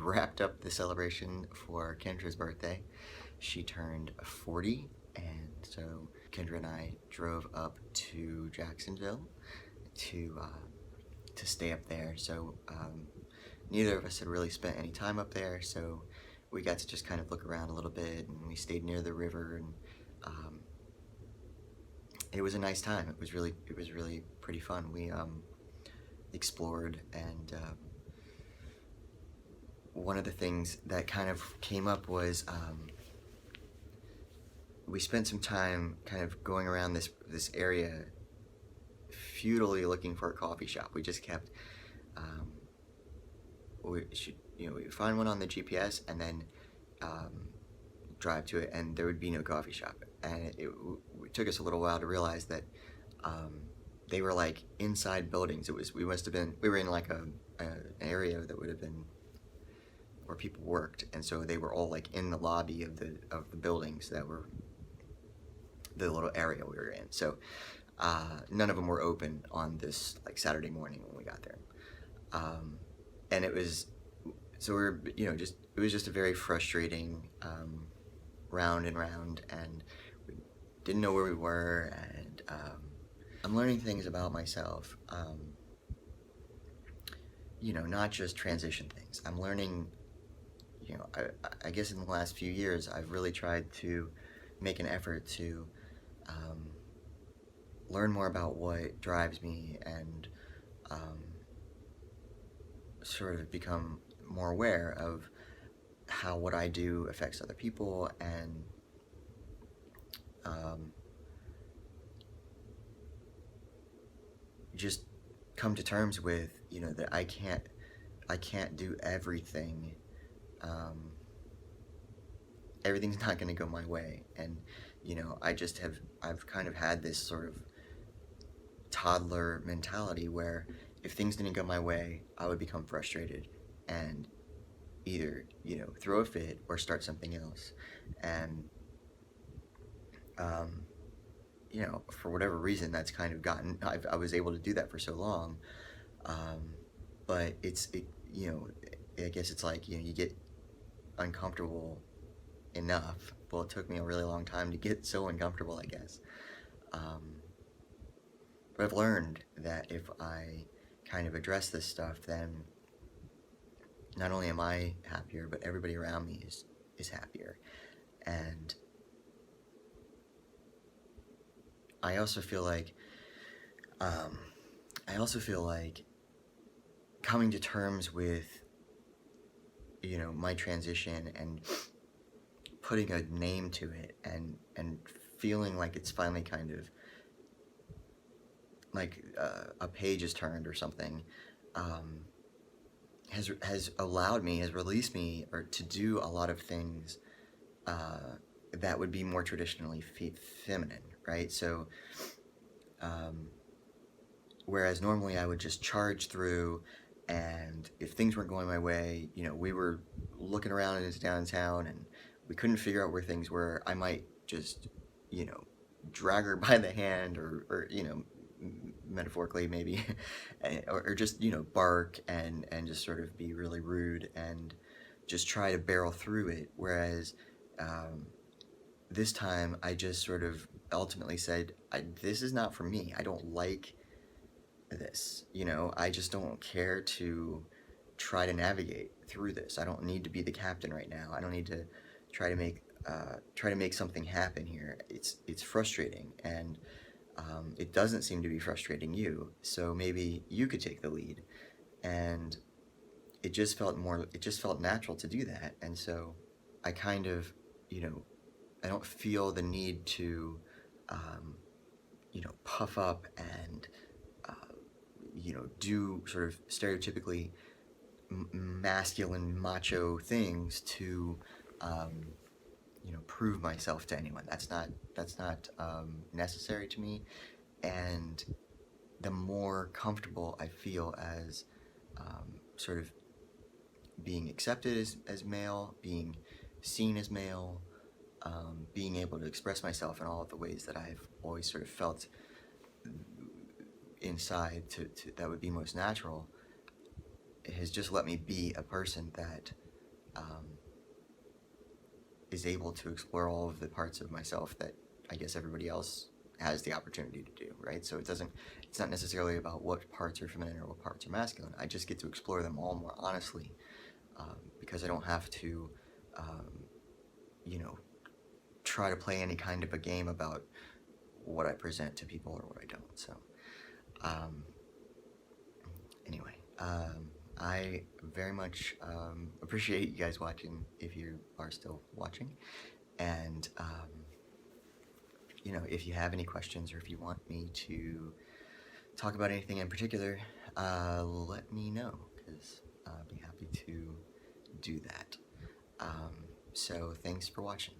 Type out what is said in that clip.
wrapped up the celebration for Kendra's birthday. She turned 40, and so Kendra and I drove up to Jacksonville to stay up there. So neither of us had really spent any time up there, so we got to just kind of look around a little bit, and we stayed near the river, and it was a nice time. It was really pretty fun. We explored, and one of the things that kind of came up was we spent some time kind of going around this area, futilely looking for a coffee shop. We just kept we find one on the GPS and then drive to it, and there would be no coffee shop. And it took us a little while to realize that they were like inside buildings. We were in like an area that would have been where people worked, and so they were all like in the lobby of the buildings that were the little area we were in. So none of them were open on this like Saturday morning when we got there. And it was, so it was just a very frustrating round and round, and we didn't know where we were, and I'm learning things about myself, not just transition things. I'm learning, I guess in the last few years, I've really tried to make an effort to learn more about what drives me, and sort of become more aware of how what I do affects other people, and just come to terms with that I can't do everything. Everything's not going to go my way, and I've kind of had this sort of toddler mentality where if things didn't go my way, I would become frustrated and either throw a fit or start something else. And for whatever reason, that's kind of I was able to do that for so long, but I guess it's like you get uncomfortable enough. Well, it took me a really long time to get so uncomfortable, I guess. But I've learned that if I kind of address this stuff, then not only am I happier, but everybody around me is happier. And I also feel like coming to terms with my transition and putting a name to it, and feeling like it's finally kind of like a page is turned or something, has released me or to do a lot of things that would be more traditionally feminine, right? So whereas normally I would just charge through, and if things weren't going my way, we were looking around into downtown and we couldn't figure out where things were, I might just drag her by the hand, or metaphorically maybe, or just bark and just sort of be really rude and just try to barrel through it. Whereas this time I just sort of ultimately said, this is not for me. I don't like this. I just don't care to try to navigate through this. I don't need to be the captain right now. I don't need to try to make something happen here. It's frustrating, and it doesn't seem to be frustrating you, so maybe you could take the lead. And it just felt natural to do that. And so I kind of, I don't feel the need to, puff up and, do sort of stereotypically masculine, macho things to, prove myself to anyone. That's not necessary to me. And the more comfortable I feel as sort of being accepted as male, being seen as male, being able to express myself in all of the ways that I've always sort of felt inside to that would be most natural, it has just let me be a person that is able to explore all of the parts of myself that I guess everybody else has the opportunity to do, right? So it's not necessarily about what parts are feminine or what parts are masculine. I just get to explore them all more honestly, because I don't have to, um, you know, try to play any kind of a game about what I present to people or what I don't. So, um, anyway, I very much appreciate you guys watching if you are still watching. And, if you have any questions or if you want me to talk about anything in particular, let me know, because I'll be happy to do that. So thanks for watching.